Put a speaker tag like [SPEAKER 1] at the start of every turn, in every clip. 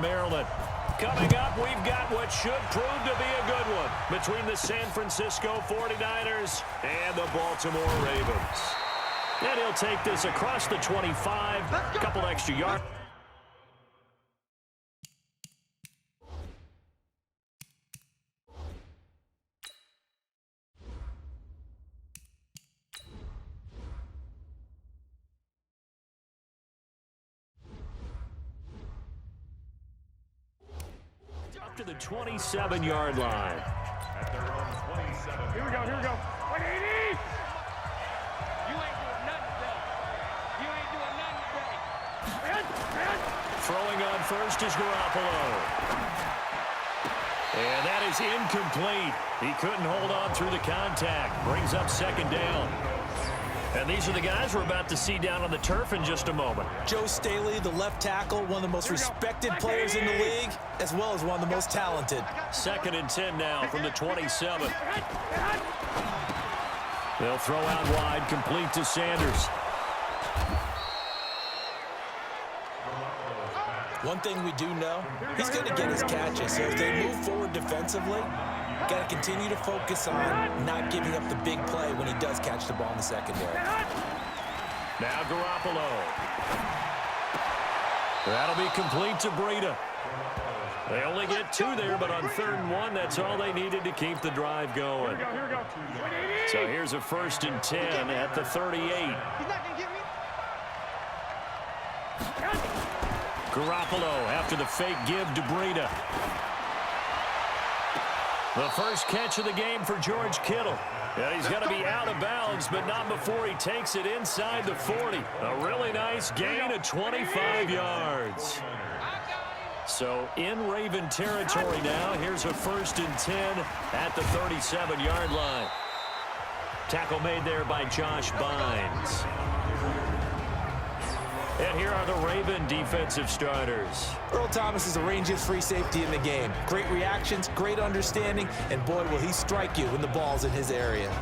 [SPEAKER 1] Maryland. Coming up, we've got what should prove to be a good one between the San Francisco 49ers and the Baltimore Ravens. And he'll take this across the 25, a couple extra yards. Up to the 27-yard line.
[SPEAKER 2] At their own 27. Here we go, here we go. 180!
[SPEAKER 3] You ain't doing nothing today. You ain't doing nothing today.
[SPEAKER 1] Throwing on first is Garoppolo. And that is incomplete. He couldn't hold on through the contact. Brings up second down. And these are the guys we're about to see down on the turf in just a moment.
[SPEAKER 4] Joe Staley, the left tackle, one of the most respected players in the league, as well as one of the most talented.
[SPEAKER 1] 2nd and 10 now from the 27. They'll throw out wide, complete to Sanders.
[SPEAKER 4] One thing we do know, he's going to get his catches. So as they move forward defensively, got to continue to focus on not giving up the big play when he does catch the ball in the secondary.
[SPEAKER 1] Now Garoppolo. That'll be complete to Breida. They only get 2 there, but on 3rd and 1, that's all they needed to keep the drive going.
[SPEAKER 2] Here we go.
[SPEAKER 1] So here's a 1st and 10 at the 38.
[SPEAKER 3] He's not going to get me.
[SPEAKER 1] Garoppolo after the fake give to Breida. The first catch of the game for George Kittle. And he's going to be out of bounds, but not before he takes it inside the 40. A really nice gain of 25 yards. So in Raven territory now. Here's a 1st and 10 at the 37-yard line. Tackle made there by Josh Bynes. And here are the Raven defensive starters.
[SPEAKER 4] Earl Thomas is the rangiest free safety in the game. Great reactions, great understanding, and boy, will he strike you when the ball's in his area.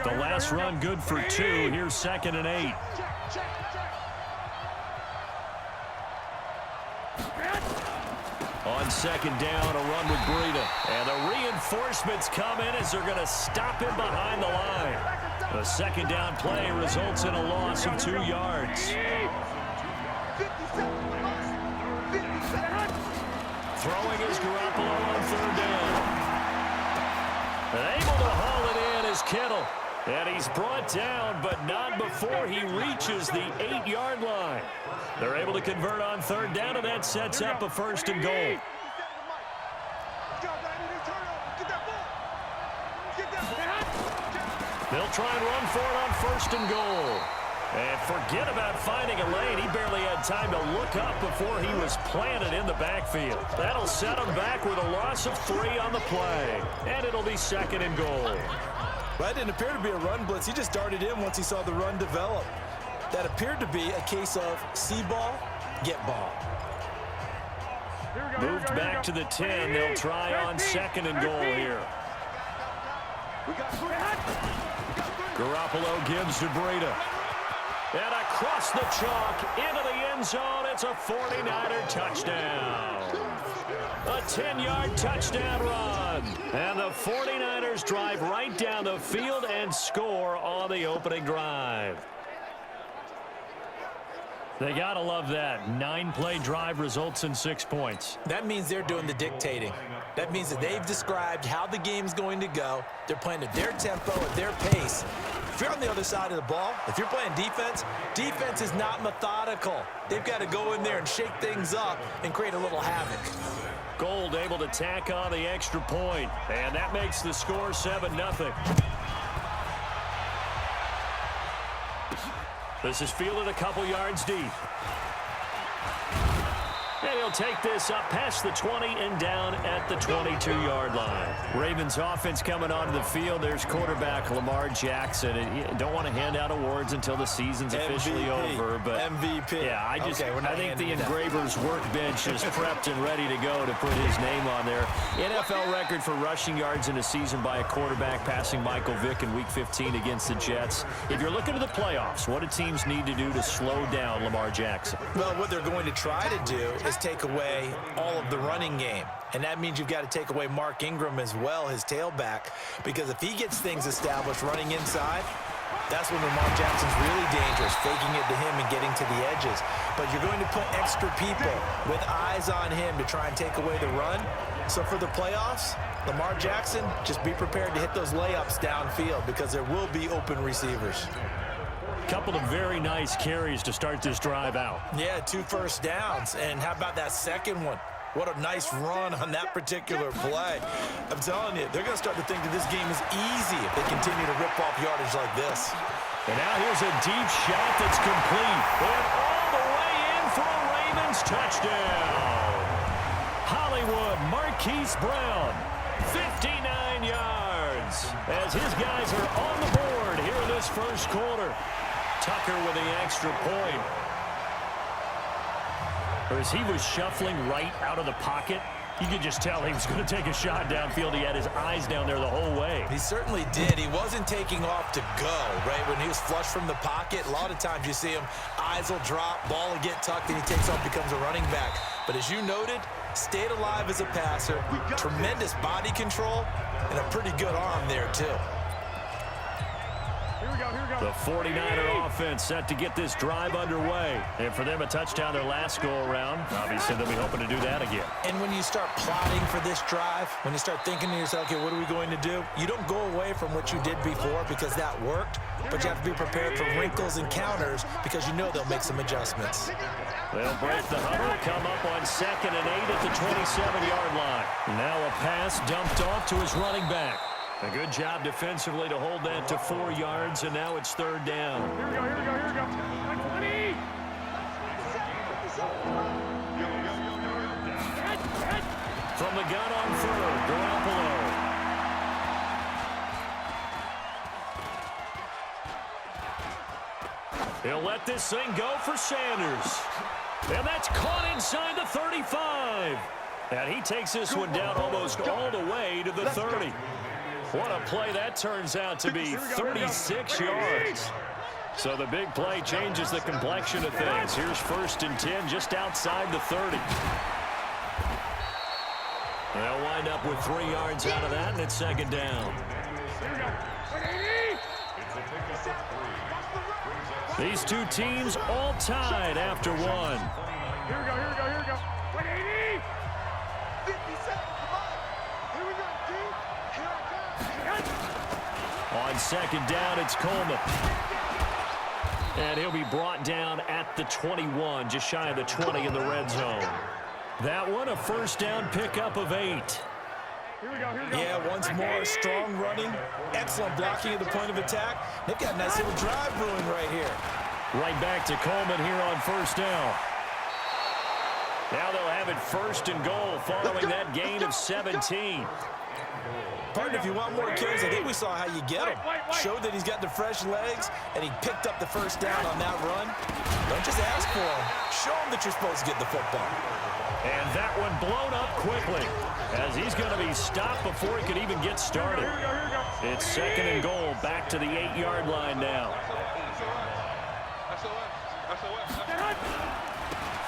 [SPEAKER 1] The last run good for 2. Here's 2nd and 8. On 2nd down, a run with Breida. And the reinforcements come in as they're going to stop him behind the line. The 2nd down play results in a loss of 2 yards. Throwing is Garoppolo on 3rd down. And able to haul it in is Kittle. And he's brought down, but not before he reaches the 8-yard line. They're able to convert on 3rd down, and that sets up a 1st and goal. They'll try and run for it on 1st and goal. And forget about finding a lane. He barely had time to look up before he was planted in the backfield. That'll set him back with a loss of 3 on the play. And it'll be 2nd and goal.
[SPEAKER 4] That didn't appear to be a run blitz. He just darted in once he saw the run develop. That appeared to be a case of see ball, get ball.
[SPEAKER 1] Moved back to the 10. They'll try on 2nd and goal here. Garoppolo gives to Breida. And across the chalk into the end zone. It's a 49er touchdown. A 10-yard touchdown run. And the 49ers drive right down the field and score on the opening drive. They got to love that. 9-play drive results in 6 points.
[SPEAKER 4] That means they're doing the dictating. That means that they've described how the game's going to go. They're playing at their tempo, at their pace. If you're on the other side of the ball, if you're playing defense, defense is not methodical. They've got to go in there and shake things up and create a little havoc.
[SPEAKER 1] Gold able to tack on the extra point, and that makes the score 7-0. This is fielded a couple yards deep. And he'll take this up past the 20 and down at the 22-yard line. Ravens offense coming onto the field. There's quarterback Lamar Jackson. And don't want to hand out awards until the season's officially over. But
[SPEAKER 4] MVP.
[SPEAKER 1] Yeah, I think the engraver's workbench is prepped and ready to go to put his name on there. NFL record for rushing yards in a season by a quarterback, passing Michael Vick in Week 15 against the Jets. If you're looking at the playoffs, what do teams need to do to slow down Lamar Jackson?
[SPEAKER 4] Well, what they're going to try to do is take away all of the running game. And that means you've got to take away Mark Ingram as well, his tailback, because if he gets things established running inside, that's when Lamar Jackson's really dangerous, faking it to him and getting to the edges. But you're going to put extra people with eyes on him to try and take away the run. So for the playoffs, Lamar Jackson, just be prepared to hit those layups downfield because there will be open receivers.
[SPEAKER 1] Couple of very nice carries to start this drive out.
[SPEAKER 4] Yeah, 2 first downs. And how about that second one? What a nice run on that particular play. I'm telling you, they're going to start to think that this game is easy if they continue to rip off yardage like this.
[SPEAKER 1] And now here's a deep shot that's complete. And all the way in for a Ravens touchdown. Hollywood Marquise Brown, 59 yards. As his guys are on the board here in this first quarter. Tucker with the extra point. Or as he was shuffling right out of the pocket, you could just tell he was going to take a shot downfield. He had his eyes down there the whole way.
[SPEAKER 4] He certainly did. He wasn't taking off to go, right? When he was flush from the pocket, a lot of times you see him, eyes will drop, ball will get tucked, and he takes off, becomes a running back. But as you noted, stayed alive as a passer, tremendous body control, and a pretty good arm there, too.
[SPEAKER 1] The 49er offense set to get this drive underway. And for them, a touchdown their last go-around. Obviously, they'll be hoping to do that again.
[SPEAKER 4] And when you start plotting for this drive, when you start thinking to yourself, okay, what are we going to do? You don't go away from what you did before because that worked, but you have to be prepared for wrinkles and counters because you know they'll make some adjustments.
[SPEAKER 1] They'll break the huddle, come up on 2nd and 8 at the 27-yard line. Now a pass dumped off to his running back. A good job defensively to hold that to 4 yards, and now it's 3rd down.
[SPEAKER 2] Here we go, here we go, here we go. 20!
[SPEAKER 1] From the gun on 3rd, Garoppolo. He'll let this thing go for Sanders. And that's caught inside the 35. And he takes this one down almost all the way to the 30. What a play that turns out to be, 36 yards. So the big play changes the complexion of things. Here's 1st and 10 just outside the 30. They'll wind up with 3 yards out of that, and it's 2nd down. These two teams all tied after 1.
[SPEAKER 2] Here we go, here we go, here we go. 180!
[SPEAKER 5] 57, come on. Here we go, dude. Here I come.
[SPEAKER 1] On 2nd down, it's Coleman. And he'll be brought down at the 21, just shy of the 20 in the red zone. That one, a 1st down pickup of 8.
[SPEAKER 2] Here we go, here we go.
[SPEAKER 4] Yeah, once more, strong running, excellent blocking at the point of attack. They've got a nice little drive brewing right here.
[SPEAKER 1] Right back to Coleman here on 1st down. Now they'll have it 1st and goal following that gain of 17.
[SPEAKER 4] Partner, if you want more carries, I think we saw how you get him. Showed that he's got the fresh legs, and he picked up the 1st down on that run. Don't just ask for him. Show him that you're supposed to get the football.
[SPEAKER 1] And that one blown up quickly, as he's going to be stopped before he could even get started.
[SPEAKER 2] Here we go, here we go.
[SPEAKER 1] It's 2nd and goal, back to the 8-yard line now.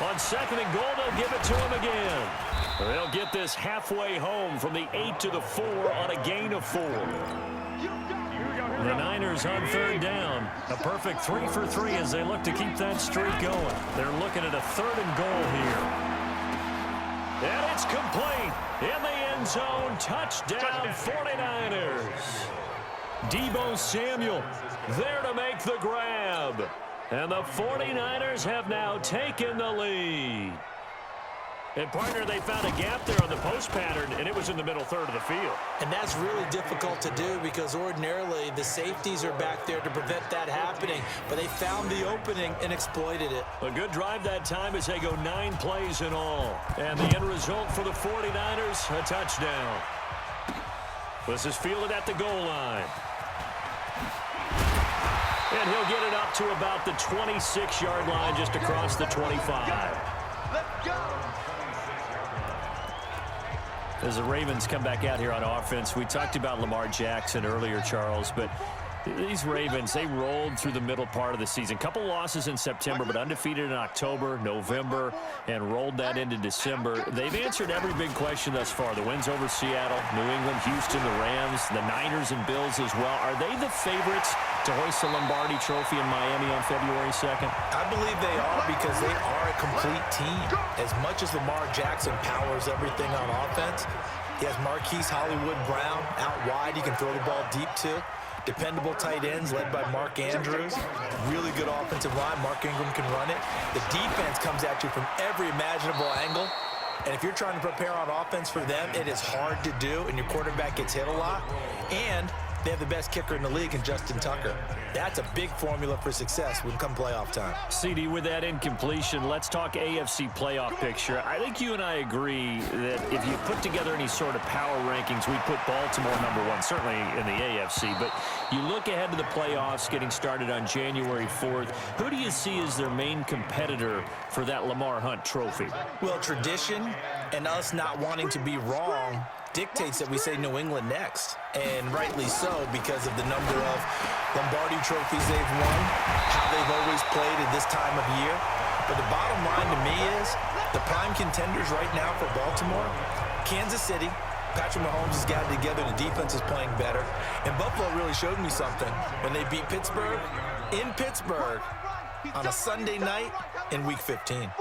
[SPEAKER 1] On 2nd and goal, they'll give it to him again. They'll get this halfway home from the 8 to the 4 on a gain of 4. The Niners on 3rd down. A perfect 3 for 3 as they look to keep that streak going. They're looking at a 3rd and goal here. And it's complete. In the end zone, touchdown 49ers. Deebo Samuel there to make the grab. And the 49ers have now taken the lead. And, partner, they found a gap there on the post pattern, and it was in the middle third of the field.
[SPEAKER 4] And that's really difficult to do because ordinarily the safeties are back there to prevent that happening. But they found the opening and exploited it.
[SPEAKER 1] A good drive that time as they go 9 plays in all. And the end result for the 49ers, a touchdown. This is fielded at the goal line. And he'll get it up to about the 26-yard line just across the 25.
[SPEAKER 5] Let's go.
[SPEAKER 1] As the Ravens come back out here on offense, we talked about Lamar Jackson earlier, Charles, but these Ravens, they rolled through the middle part of the season. Couple losses in September, but undefeated in October, November, and rolled that into December. They've answered every big question thus far. The wins over Seattle, New England, Houston, the Rams, the Niners, and Bills as well. Are they the favorites to hoist the Lombardi Trophy in Miami on February 2nd?
[SPEAKER 4] I believe they are because they are a complete team. As much as Lamar Jackson powers everything on offense, he has Marquise Hollywood Brown out wide. He can throw the ball deep too. Dependable tight ends led by Mark Andrews. Really good offensive line. Mark Ingram can run it. The defense comes at you from every imaginable angle. And if you're trying to prepare on offense for them, it is hard to do, and your quarterback gets hit a lot. And they have the best kicker in the league in Justin Tucker. That's a big formula for success when come playoff time.
[SPEAKER 1] CD, with that incompletion, let's talk AFC playoff picture. I think you and I agree that if you put together any sort of power rankings, we'd put Baltimore #1, certainly in the AFC. But you look ahead to the playoffs getting started on January 4th. Who do you see as their main competitor for that Lamar Hunt trophy?
[SPEAKER 4] Well, tradition and us not wanting to be wrong dictates that we say New England next, and rightly so because of the number of Lombardi trophies they've won, how they've always played at this time of year. But the bottom line to me is the prime contenders right now for Baltimore, Kansas City. Patrick Mahomes has got it together, and the defense is playing better. And Buffalo really showed me something when they beat Pittsburgh in Pittsburgh on a Sunday night in Week 15.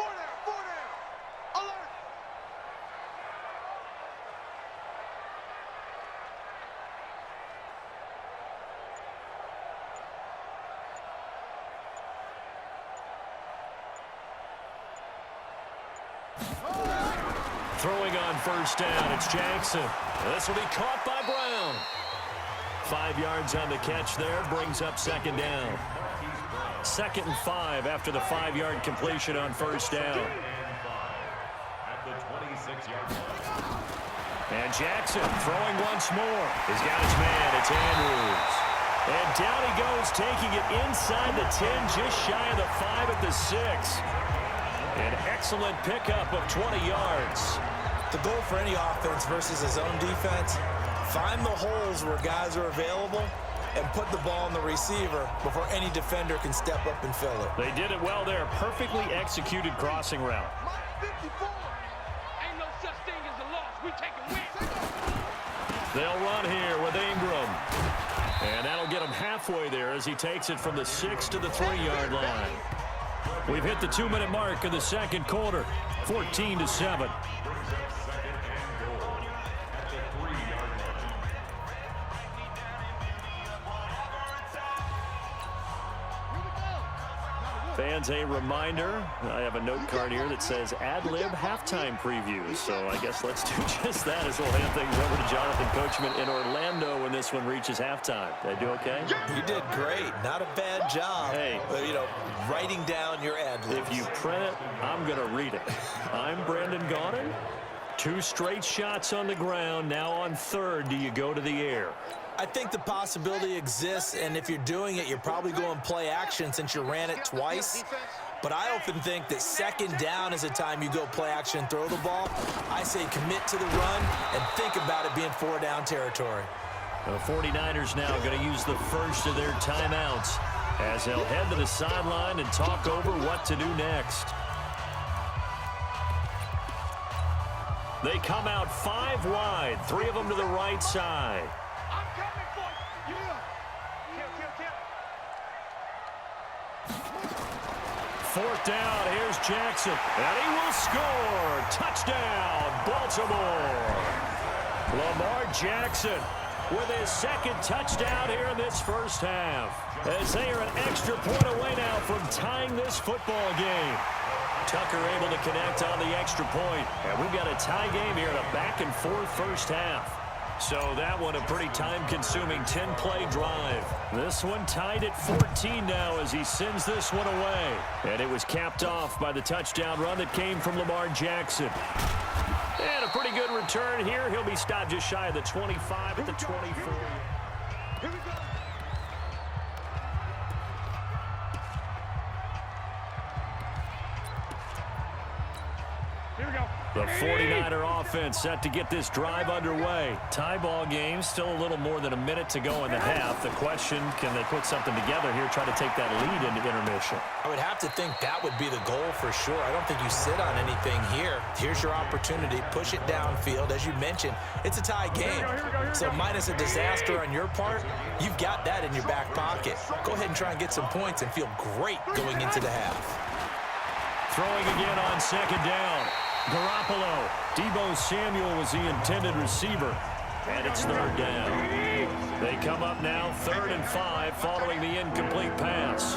[SPEAKER 1] Throwing on first down, it's Jackson. This will be caught by Brown. 5 yards on the catch there, brings up second down. 2nd and 5 after the 5-yard completion on first down. And Jackson throwing once more. He's got his man, it's Andrews. And down he goes, taking it inside the 10, just shy of the 5 at the 6. An excellent pickup of 20 yards.
[SPEAKER 4] The goal for any offense versus his own defense, find the holes where guys are available and put the ball on the receiver before any defender can step up and fill it.
[SPEAKER 1] They did it well there. Perfectly executed crossing route.
[SPEAKER 3] Ain't no such thing as a loss. We take a win.
[SPEAKER 1] They'll run here with Ingram. And that'll get him halfway there as he takes it from the 6 to the 3-yard line. We've hit the 2-minute mark of the second quarter, 14-7. Fans, a reminder, I have a note card here that says ad-lib halftime previews. So I guess let's do just that as we'll hand things over to Jonathan Coachman in Orlando when this one reaches halftime. Did I do okay?
[SPEAKER 4] You did great. Not a bad job.
[SPEAKER 1] Hey.
[SPEAKER 4] But, writing down your ad-libs.
[SPEAKER 1] If you print it, I'm going to read it. I'm Brandon Gaudin. 2 straight shots on the ground. Now on third, do you go to the air?
[SPEAKER 4] I think the possibility exists, and if you're doing it, you're probably going play action since you ran it twice. But I often think that second down is a time you go play action and throw the ball. I say commit to the run and think about it being 4-down territory.
[SPEAKER 1] The 49ers now going to use the first of their timeouts as they'll head to the sideline and talk over what to do next. They come out 5 wide, 3 of them to the right side.
[SPEAKER 3] I'm coming for you.
[SPEAKER 1] Fourth down, here's Jackson, and he will score. Touchdown, Baltimore. Lamar Jackson with his second touchdown here in this first half. As they are an extra point away now from tying this football game. Tucker able to connect on the extra point. And we've got a tie game here in a back-and-forth first half. So that one a pretty time-consuming 10-play drive. This one tied at 14 now as he sends this one away. And it was capped off by the touchdown run that came from Lamar Jackson. And a pretty good return here. He'll be stopped just shy of the 25 at the 24.
[SPEAKER 5] Here we go.
[SPEAKER 2] Here we go.
[SPEAKER 1] The 49er offense set to get this drive underway. Tie ball game, still a little more than a minute to go in the half. The question, can they put something together here, try to take that lead into intermission?
[SPEAKER 4] I would have to think that would be the goal for sure. I don't think you sit on anything here. Here's your opportunity. Push it downfield. As you mentioned, it's a tie game. So minus a disaster on your part, you've got that in your back pocket. Go ahead and try and get some points and feel great going into the half.
[SPEAKER 1] Throwing again on second down. Garoppolo. Deebo Samuel was the intended receiver. And it's third down. They come up now 3rd and 5 following the incomplete pass.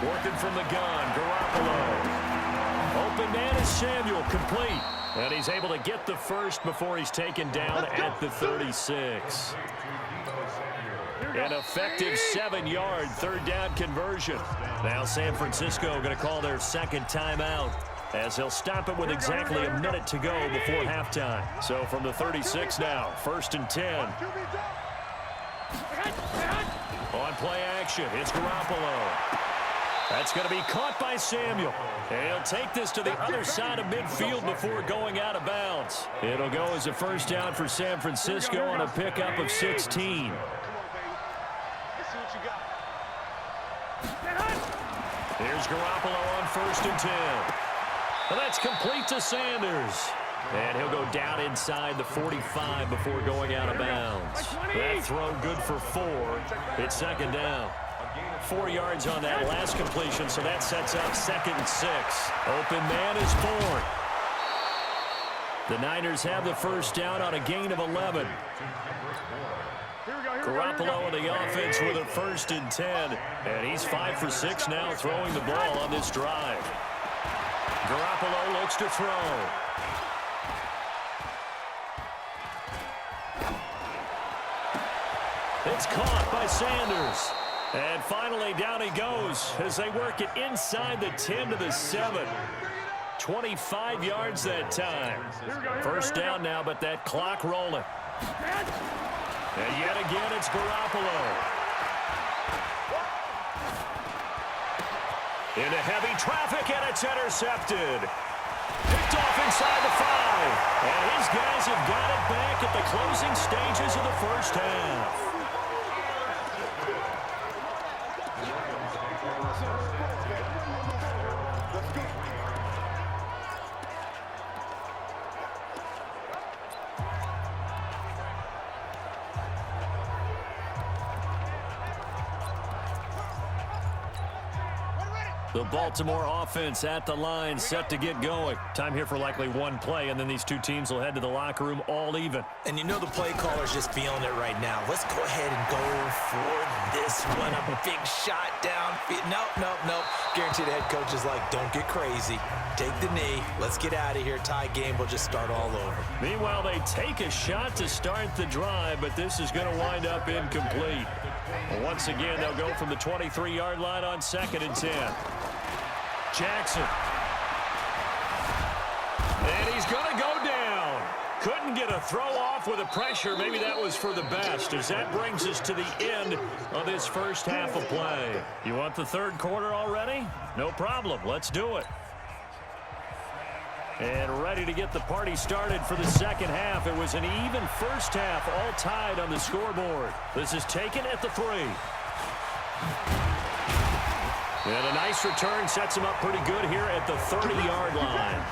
[SPEAKER 1] Working from the gun, Garoppolo. Open man is Samuel, complete. And he's able to get the first before he's taken down at the 36. An effective 7-yard third down conversion. Now San Francisco going to call their second timeout, as he'll stop it with exactly a minute to go before halftime. So from the 36 now, 1st and 10. On play action, it's Garoppolo. That's going to be caught by Samuel. And he'll take this to the other side of midfield before going out of bounds. It'll go as a first down for San Francisco on a pickup of 16. Here's Garoppolo on 1st and 10. Well, that's complete to Sanders. And he'll go down inside the 45 before going out of bounds. That throw good for 4. It's second down. 4 yards on that last completion, so that sets up 2nd and 6. Open man is Ford. The Niners have the first down on a gain of 11. Garoppolo in the offense with a 1st and 10. And he's 5 for 6 now throwing the ball on this drive. Garoppolo looks to throw. It's caught by Sanders. And finally down he goes as they work it inside the 10 to the 7. 25 yards that time. First down now, but that clock rolling. And yet again, it's Garoppolo. Into heavy traffic, and it's intercepted. Picked off inside the 5. And his guys have got it back at the closing stages of the first half. The Baltimore offense at the line, set to get going. Time here for likely one play, and then these two teams will head to the locker room all even.
[SPEAKER 4] And you know the play caller's just feeling it right now. Let's go ahead and go for this one. A big shot downfield. Nope. Guarantee the head coach is like, don't get crazy. Take the knee. Let's get out of here. Tie game will just start all over.
[SPEAKER 1] Meanwhile, they take a shot to start the drive, but this is going to wind up incomplete. Once again, they'll go from the 23-yard line on 2nd and 10. Jackson. And he's going to go down. Couldn't get a throw off with the pressure. Maybe that was for the best, as that brings us to the end of this first half of play. You want the third quarter already? No problem. Let's do it. And ready to get the party started for the second half. It was an even first half, all tied on the scoreboard. This is taken at the 3. And a nice return sets him up pretty good here at the 30-yard line.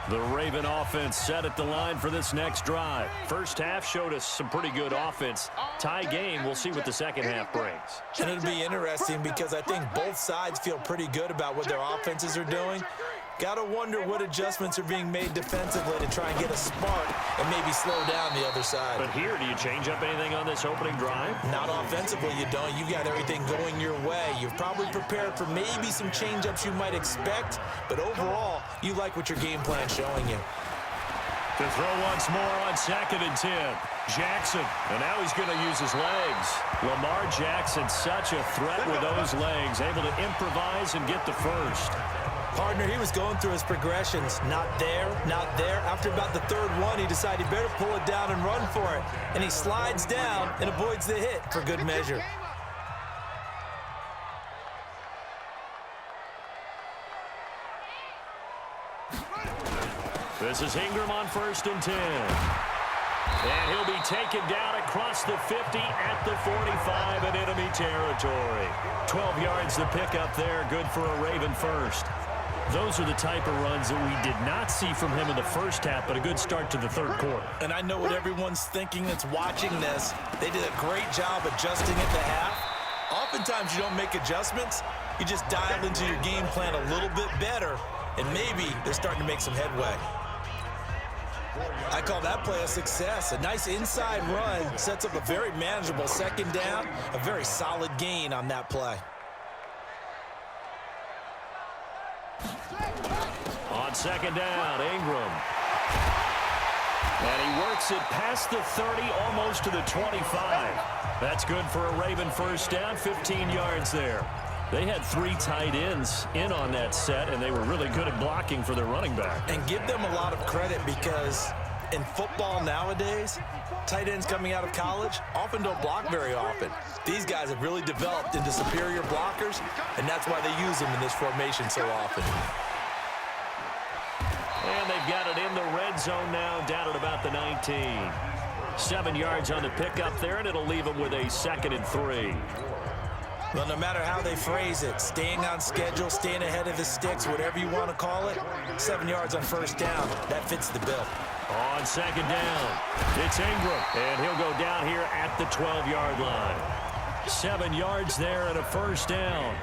[SPEAKER 1] The Raven offense set at the line for this next drive. First half showed us some pretty good offense. Tie game, we'll see what the second half brings.
[SPEAKER 4] And it'll be interesting because I think both sides feel pretty good about what their offenses are doing. Gotta wonder what adjustments are being made defensively to try and get a spark and maybe slow down the other side.
[SPEAKER 1] But here, do you change up anything on this opening drive?
[SPEAKER 4] Not offensively, you don't. You got everything going your way. You've probably prepared for maybe some change-ups you might expect, but overall, you like what your game plan's showing you.
[SPEAKER 1] To throw once more on 2nd and 10. Jackson, and now he's going to use his legs. Lamar Jackson, such a threat with those legs, able to improvise and get the first.
[SPEAKER 4] Partner, he was going through his progressions. Not there, not there. After about the third one, he decided he better pull it down and run for it. And he slides down and avoids the hit for good measure.
[SPEAKER 1] This is Ingram on 1st and 10. And he'll be taken down across the 50 at the 45 in enemy territory. 12 yards the pickup there, good for a Raven first. Those are the type of runs that we did not see from him in the first half, but a good start to the third quarter.
[SPEAKER 4] And I know what everyone's thinking that's watching this. They did a great job adjusting at the half. Oftentimes you don't make adjustments. You just dial into your game plan a little bit better, and maybe they're starting to make some headway. I call that play a success. A nice inside run sets up a very manageable 2nd down, a very solid gain on that play.
[SPEAKER 1] On 2nd down, Ingram. And he works it past the 30, almost to the 25. That's good for a Raven first down, 15 yards there. They had 3 tight ends in on that set, and they were really good at blocking for their running back.
[SPEAKER 4] And give them a lot of credit because in football nowadays, tight ends coming out of college often don't block very often. These guys have really developed into superior blockers, and that's why they use them in this formation so often.
[SPEAKER 1] And they've got it in the red zone now, down at about the 19. 7 yards on the pickup there, and it'll leave them with a 2nd and 3.
[SPEAKER 4] Well, no matter how they phrase it, staying on schedule, staying ahead of the sticks, whatever you want to call it, 7 yards on 1st down, that fits the bill.
[SPEAKER 1] On 2nd down, it's Ingram, and he'll go down here at the 12-yard line. 7 yards there and a 1st down.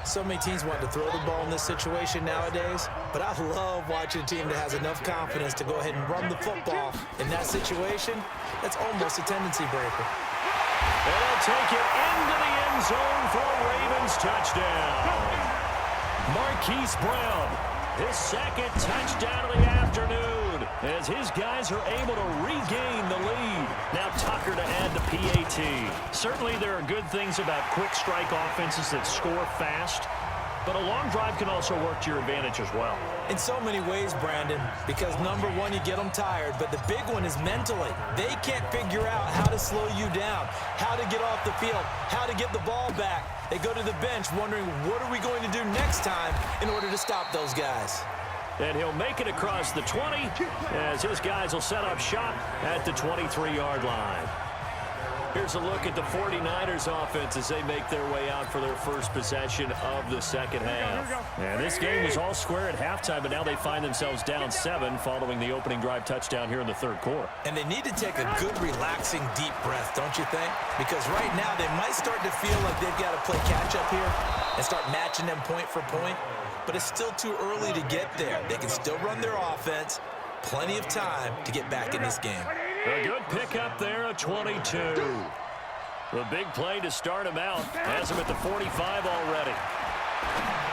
[SPEAKER 4] So many teams want to throw the ball in this situation nowadays, but I love watching a team that has enough confidence to go ahead and run the football. In that situation, that's almost a tendency breaker.
[SPEAKER 1] And they'll take it into the end zone for a Ravens touchdown. Marquise Brown, his 2nd touchdown of the afternoon, as his guys are able to regain the lead. Now Tucker to add the PAT. Certainly there are good things about quick strike offenses that score fast, but a long drive can also work to your advantage as well.
[SPEAKER 4] In so many ways, Brandon, because number one, you get them tired, but the big one is mentally. They can't figure out how to slow you down, how to get off the field, how to get the ball back. They go to the bench wondering, what are we going to do next time in order to stop those guys?
[SPEAKER 1] And he'll make it across the 20 as his guys will set up shop at the 23-yard line. Here's a look at the 49ers offense as they make their way out for their first possession of the second half. And this game was all square at halftime, but now they find themselves down 7 following the opening drive touchdown here in the third quarter.
[SPEAKER 4] And they need to take a good, relaxing, deep breath, don't you think? Because right now they might start to feel like they've got to play catch-up here and start matching them point for point. But it's still too early to get there. They can still run their offense. Plenty of time to get back in this game.
[SPEAKER 1] A good pickup there, a 22. The big play to start him out. Has him at the 45 already.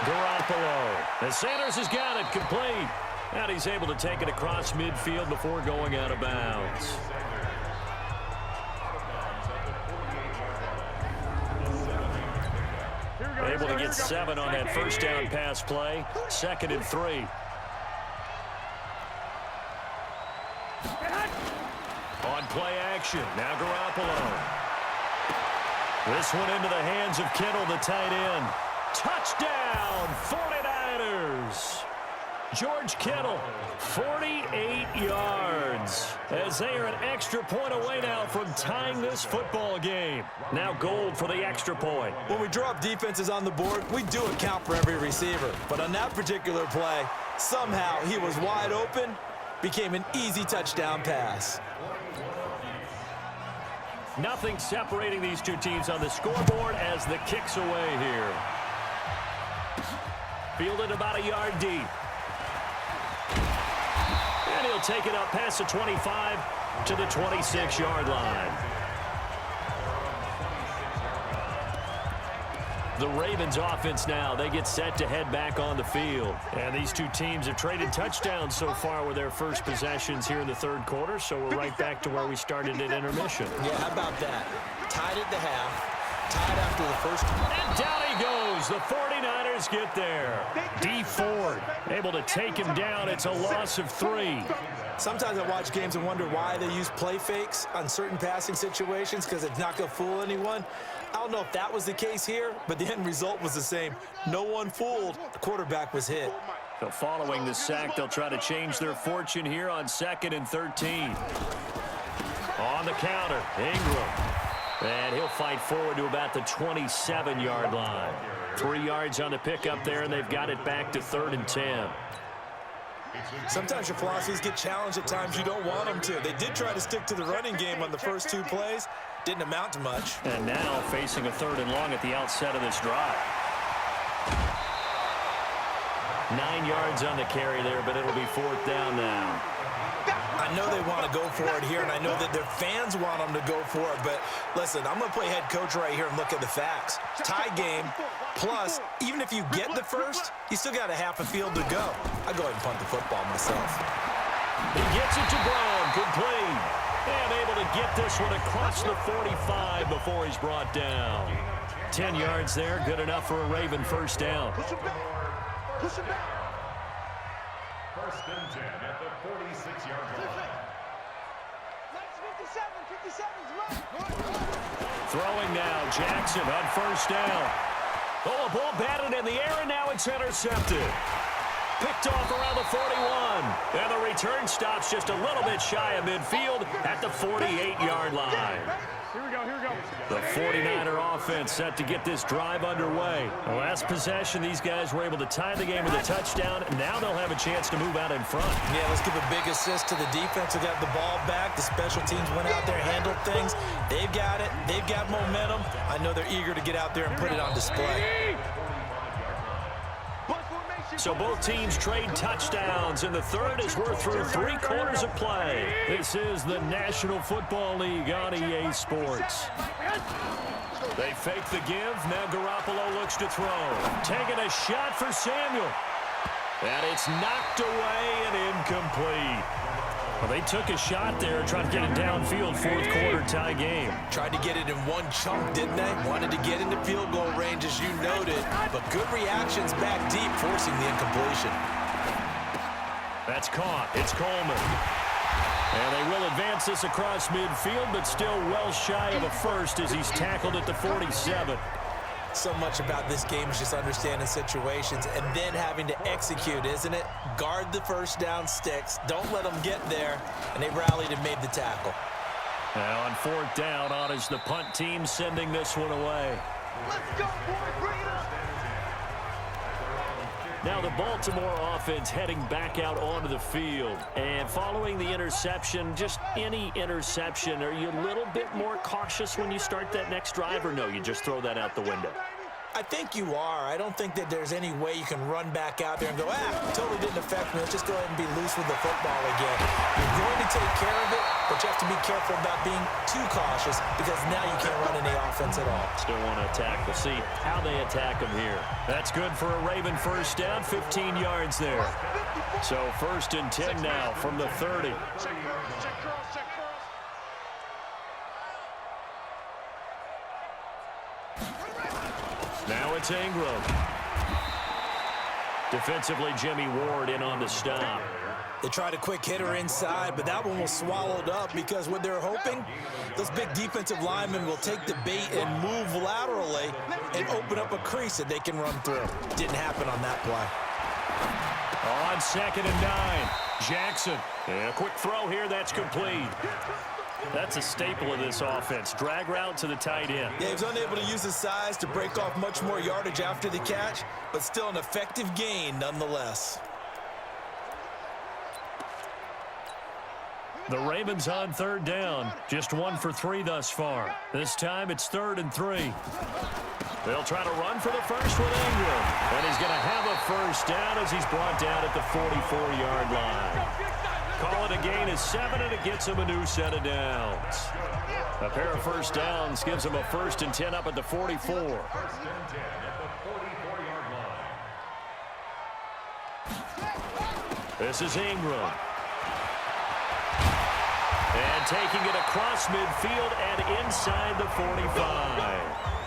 [SPEAKER 1] Garoppolo. And Sanders has got it complete. And he's able to take it across midfield before going out of bounds. Able to get 7 on that first down pass play. 2nd and 3. On play action, now Garoppolo. This one into the hands of Kittle, the tight end. Touchdown, 49ers. George Kittle, 48 yards. As they are an extra point away now from tying this football game. Now Gold for the extra point.
[SPEAKER 4] When we drop defenses on the board, we do account for every receiver. But on that particular play, somehow he was wide open, became an easy touchdown pass.
[SPEAKER 1] Nothing separating these two teams on the scoreboard as the kick's away here. Fielded about a yard deep. And he'll take it up past the 25 to the 26-yard line. The Ravens offense now, they get set to head back on the field. And these two teams have traded touchdowns so far with their first possessions here in the third quarter, so we're right back to where we started at intermission.
[SPEAKER 4] Yeah, how about that? Tied at the half, tied after the first.
[SPEAKER 1] And down he goes. The 49ers get there. D Ford able to take him down. It's a loss of 3.
[SPEAKER 4] Sometimes I watch games and wonder why they use play fakes on certain passing situations because it's not going to fool anyone. I don't know if that was the case here, but the end result was the same. No one fooled. The quarterback was hit.
[SPEAKER 1] So following the sack, they'll try to change their fortune here on 2nd and 13. On the counter, Ingram. And he'll fight forward to about the 27-yard line. 3 yards on the pickup there, and they've got it back to 3rd and 10.
[SPEAKER 4] Sometimes your philosophies get challenged at times you don't want them to. They did try to stick to the running game on the first 2 plays. Didn't amount to much.
[SPEAKER 1] And now facing a 3rd and long at the outset of this drive. 9 yards on the carry there, but it'll be 4th down now.
[SPEAKER 4] I know they want to go for it here, and I know that their fans want them to go for it, but listen, I'm going to play head coach right here and look at the facts. Tie game, plus, even if you get the first, you still got a half a field to go. I go ahead and punt the football myself.
[SPEAKER 1] He gets it to Brown, complete. And able to get this one across the 45 before he's brought down. 10 yards there, good enough for a Raven first down.
[SPEAKER 5] Push him back. Push him back.
[SPEAKER 2] 1st and 10 at the 46-yard line.
[SPEAKER 5] 57's right.
[SPEAKER 1] Throwing now, Jackson on first down. Oh, a ball batted in the air, and now it's intercepted. Picked off around the 41. And the return stops just a little bit shy of midfield at the 48-yard line.
[SPEAKER 2] Here we go, here we go.
[SPEAKER 1] The 49er offense set to get this drive underway. The last possession, these guys were able to tie the game with a touchdown. Now they'll have a chance to move out in front.
[SPEAKER 4] Yeah, let's give a big assist to the defense who got the ball back. The special teams went out there, handled things. They've got it. They've got momentum. I know they're eager to get out there and put it on display.
[SPEAKER 1] So both teams trade touchdowns, and the third as we're through 3 quarters of play. This is the National Football League on EA Sports. They fake the give. Now Garoppolo looks to throw. Taking a shot for Samuel. And it's knocked away and incomplete. Well, they took a shot there and tried to get it downfield. 4th quarter tie game.
[SPEAKER 4] Tried to get it in one chunk, didn't they? Wanted to get into field goal range, as you noted. But good reactions back deep, forcing the incompletion.
[SPEAKER 1] That's caught. It's Coleman. And they will advance this across midfield, but still well shy of a first as he's tackled at the 47.
[SPEAKER 4] So much about this game is just understanding situations and then having to execute, isn't it? Guard the first down sticks. Don't let them get there. And they rallied and made the tackle.
[SPEAKER 1] Now on 4th down, on is the punt team sending this one away.
[SPEAKER 5] Let's go, boys. Bring it up.
[SPEAKER 1] Now the Baltimore offense heading back out onto the field. And following the interception, just any interception, are you a little bit more cautious when you start that next drive, or no, you just throw that out the window?
[SPEAKER 4] I think you are. I don't think that there's any way you can run back out there and go, totally didn't affect me. Let's just go ahead and be loose with the football again. You're going to take care of it, but you have to be careful about being too cautious because now you can't run any offense at all.
[SPEAKER 1] Still want to attack. We'll see how they attack them here. That's good for a Raven first down, 15 yards there. So 1st and 10 now from the 30. Now it's Ingram. Defensively, Jimmy Ward in on the stop.
[SPEAKER 4] They tried a quick hitter inside, but that one was swallowed up because what they're hoping, those big defensive linemen will take the bait and move laterally and open up a crease that they can run through. Didn't happen on that play.
[SPEAKER 1] On 2nd and 9, Jackson. And a quick throw here, that's complete. That's a staple of this offense. Drag route to the tight end.
[SPEAKER 4] Yeah, he was unable to use his size to break off much more yardage after the catch, but still an effective gain nonetheless.
[SPEAKER 1] The Ravens on 3rd down. Just 1 for 3 thus far. This time it's 3rd and 3. They'll try to run for the first with Ingram. And he's going to have a first down as he's brought down at the 44-yard line. Call it a gain of 7, and it gets him a new set of downs. A pair of first downs gives him a 1st and 10 up at the 44.
[SPEAKER 2] 1st and 10 at the 44-yard line.
[SPEAKER 1] This is Ingram. And taking it across midfield and inside the 45.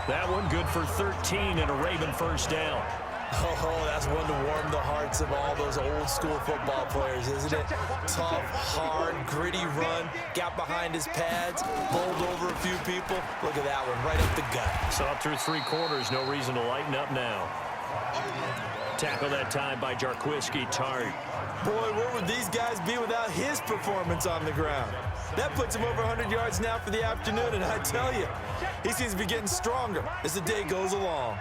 [SPEAKER 1] That one good for 13 and a Raven first down.
[SPEAKER 4] Oh, that's one to warm the hearts of all those old school football players, isn't it? Tough, hard, gritty run, got behind his pads, bowled over a few people. Look at that one, right up the gut.
[SPEAKER 1] So up through 3 quarters, no reason to lighten up now. Tackle that time by Jarquiski Tart.
[SPEAKER 4] Boy, where would these guys be without his performance on the ground? That puts him over 100 yards now for the afternoon, and I tell you, he seems to be getting stronger as the day goes along.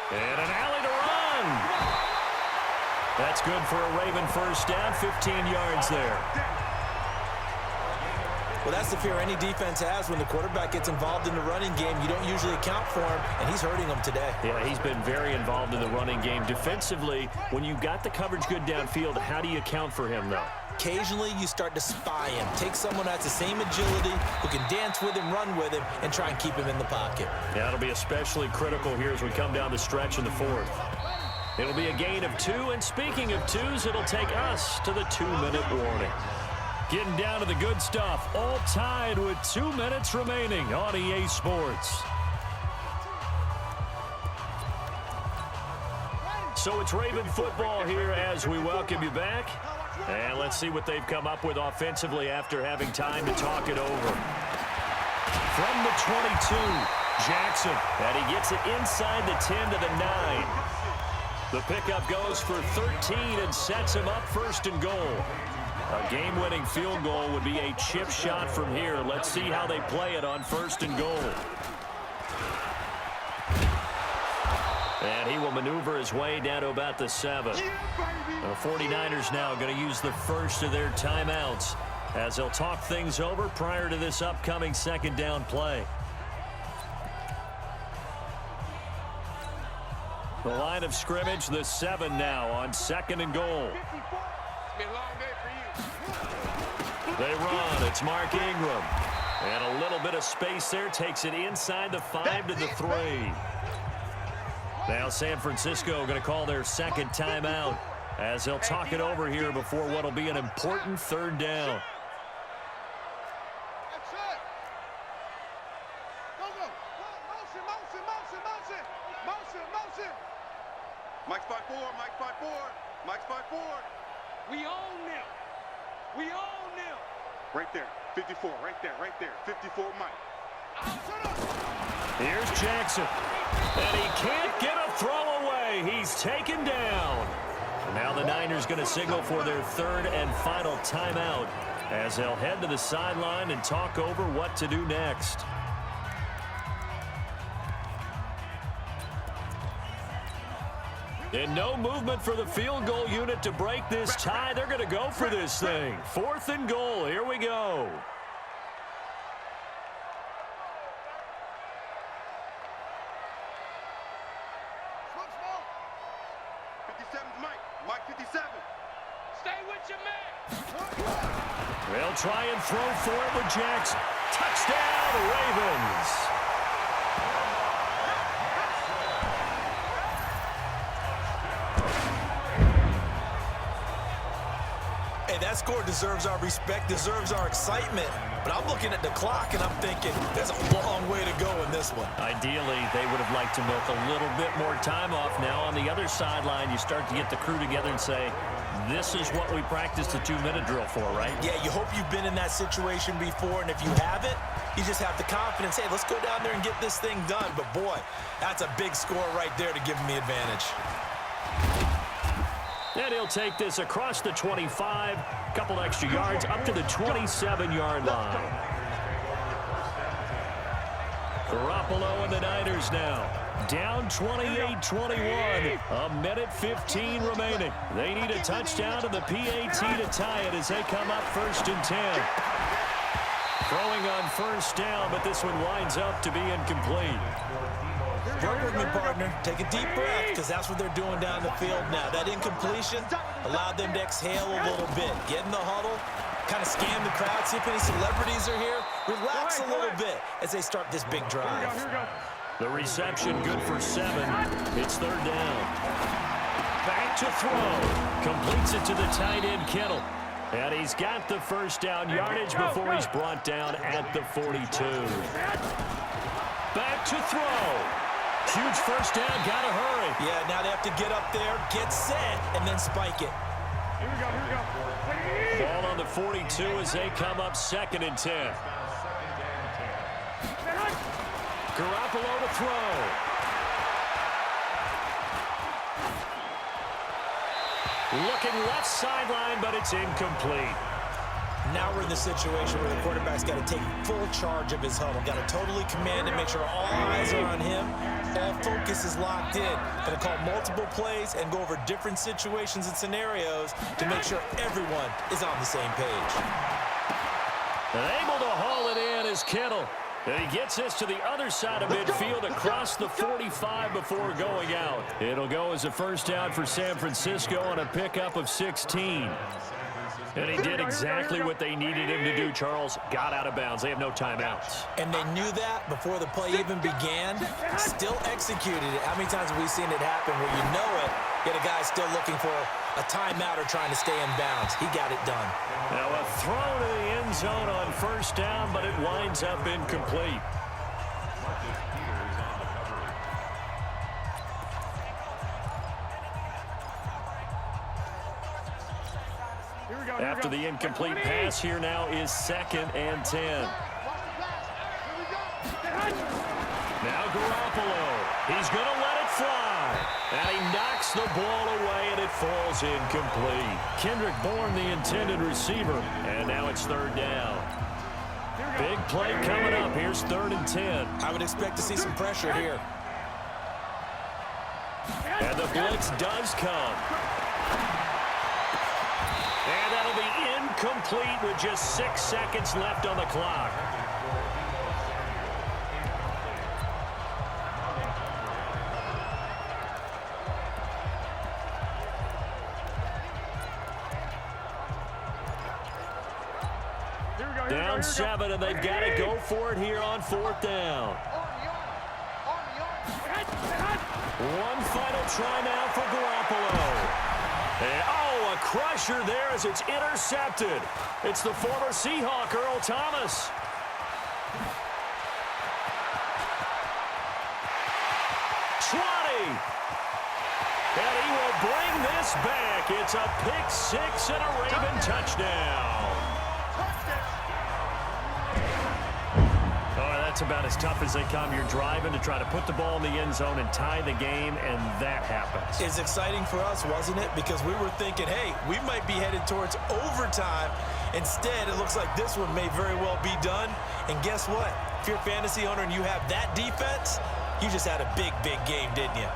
[SPEAKER 1] And an alley to run. That's good for a Raven first down, 15 yards there.
[SPEAKER 4] Well, that's the fear any defense has when the quarterback gets involved in the running game. You don't usually account for him, and he's hurting them today.
[SPEAKER 1] Yeah, he's been very involved in the running game. Defensively, when you got the coverage good downfield, how do you account for him, though?
[SPEAKER 4] Occasionally, you start to spy him. Take someone that's the same agility, who can dance with him, run with him, and try and keep him in the pocket.
[SPEAKER 1] Yeah, it'll be especially critical here as we come down the stretch in the 4th. It'll be a gain of 2, and speaking of 2s, it'll take us to the 2-minute warning. Getting down to the good stuff, all tied with 2 minutes remaining on EA Sports. So it's Raven football here as we welcome you back. And let's see what they've come up with offensively after having time to talk it over. From the 22, Jackson, and he gets it inside the 10 to the 9. The pickup goes for 13 and sets him up 1st and goal. A game-winning field goal would be a chip shot from here. Let's see how they play it on 1st and goal. And he will maneuver his way down to about the 7. The 49ers now going to use the first of their timeouts as they'll talk things over prior to this upcoming 2nd down play. The line of scrimmage, the 7 now on 2nd and goal. They run. It's Mark Ingram. And a little bit of space there. Takes it inside the 5 to the 3. Now San Francisco going to call their 2nd timeout as they'll talk it over here before what will be an important 3rd down.
[SPEAKER 5] That's it. Go, go. Motion.
[SPEAKER 6] Mike spot 4, Mike spot 4, Mike spot 4.
[SPEAKER 3] We own them. We own them.
[SPEAKER 6] Right there, 54, right there, 54 Mike.
[SPEAKER 1] Here's Jackson. And he can't get a throw away. He's taken down. Now the Niners going to signal for their 3rd and final timeout as they'll head to the sideline and talk over what to do next. And no movement for the field goal unit to break this tie. They're going to go for this thing. 4th and goal. Here we go.
[SPEAKER 6] Mike 57.
[SPEAKER 3] Stay with your man.
[SPEAKER 1] They'll try and throw for it with Jackson. Touchdown, Ravens.
[SPEAKER 4] Hey, that score deserves our respect, deserves our excitement. But I'm looking at the clock, and I'm thinking there's a long way to go in this one.
[SPEAKER 1] Ideally, they would have liked to milk a little bit more time off. Now, on the other sideline, you start to get the crew together and say, this is what we practiced the 2-minute drill for, right?
[SPEAKER 4] Yeah, you hope you've been in that situation before, and if you haven't, you just have the confidence, hey, let's go down there and get this thing done. But, boy, that's a big score right there to give them the advantage.
[SPEAKER 1] And he'll take this across the 25, a couple extra yards, up to the 27-yard line. Garoppolo and the Niners now. Down 28-21, a minute 15 remaining. They need a touchdown to the PAT to tie it as they come up 1st and 10. Throwing on first down, but this one winds up to be incomplete.
[SPEAKER 4] Work with me, partner. Take a deep breath, because that's what they're doing down the field now. That incompletion allowed them to exhale a little bit. Get in the huddle, kind of scan the crowd, see if any celebrities are here. Relax a little bit as they start this big drive.
[SPEAKER 1] The reception good for 7. It's third down. Back to throw. Completes it to the tight end, Kittle. And he's got the first down yardage before he's brought down at the 42. Back to throw. Huge first down, gotta hurry.
[SPEAKER 4] Yeah, now they have to get up there, get set, and then spike it.
[SPEAKER 3] Here we go.
[SPEAKER 1] Ball on the 42 as they come up 2nd and 10. Garoppolo to throw. Looking left sideline, but it's incomplete.
[SPEAKER 4] Now we're in the situation where the quarterback's got to take full charge of his huddle. Got to totally command and make sure all eyes are on him. All focus is locked in. Going to call multiple plays and go over different situations and scenarios to make sure everyone is on the same page.
[SPEAKER 1] And able to haul it in is Kittle. And he gets this to the other side of midfield across the 45 before going out. It'll go as a first down for San Francisco on a pickup of 16. And he did exactly what they needed him to do, Charles. Got out of bounds. They have no timeouts.
[SPEAKER 4] And they knew that before the play even began. Still executed it. How many times have we seen it happen where you know it, yet a guy's still looking for a timeout or trying to stay in bounds? He got it done.
[SPEAKER 1] Now a throw to the end zone on first down, but it winds up incomplete. After the incomplete pass, here now is 2nd and 10. Now Garoppolo. He's going to let it fly. And he knocks the ball away, and it falls incomplete. Kendrick Bourne, the intended receiver. And now it's 3rd down. Big play coming up. Here's 3rd and 10.
[SPEAKER 4] I would expect to see some pressure here.
[SPEAKER 1] And the blitz does come. And that'll be incomplete with just 6 seconds left on the clock. Down 7, and they've got to go for it here on 4th down. One final try now for Garoppolo. And, oh, a crusher there as it's intercepted. It's the former Seahawk, Earl Thomas. And he will bring this back. It's a pick 6 and a Raven touchdown. That's about as tough as they come. You're driving to try to put the ball in the end zone and tie the game, and that happens.
[SPEAKER 4] It's exciting for us, wasn't it? Because we were thinking, hey, we might be headed towards overtime. Instead, it looks like this one may very well be done. And guess what? If you're a fantasy owner and you have that defense, you just had a big, big game, didn't you?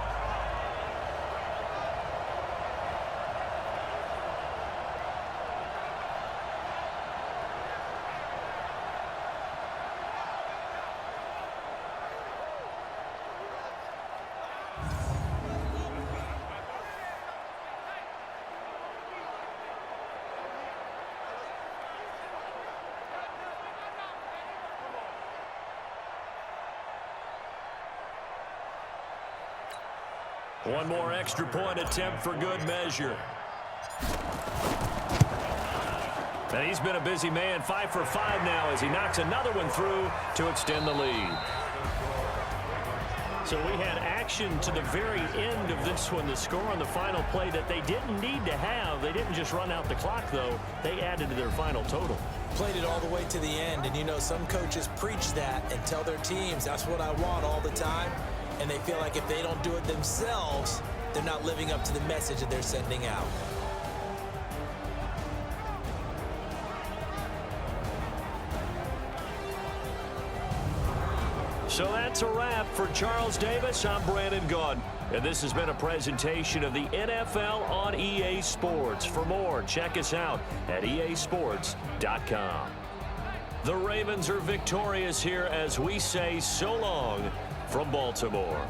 [SPEAKER 1] One more extra point attempt for good measure. And he's been a busy man, 5 for 5 now as he knocks another one through to extend the lead. So we had action to the very end of this one. The score on the final play that they didn't need to have. They didn't just run out the clock, though. They added to their final total.
[SPEAKER 4] Played it all the way to the end. And, you know, some coaches preach that and tell their teams, that's what I want all the time. And they feel like if they don't do it themselves, they're not living up to the message that they're sending out.
[SPEAKER 1] So that's a wrap for Charles Davis. I'm Brandon Gaudin. And this has been a presentation of the NFL on EA Sports. For more, check us out at easports.com. The Ravens are victorious here as we say so long from Baltimore.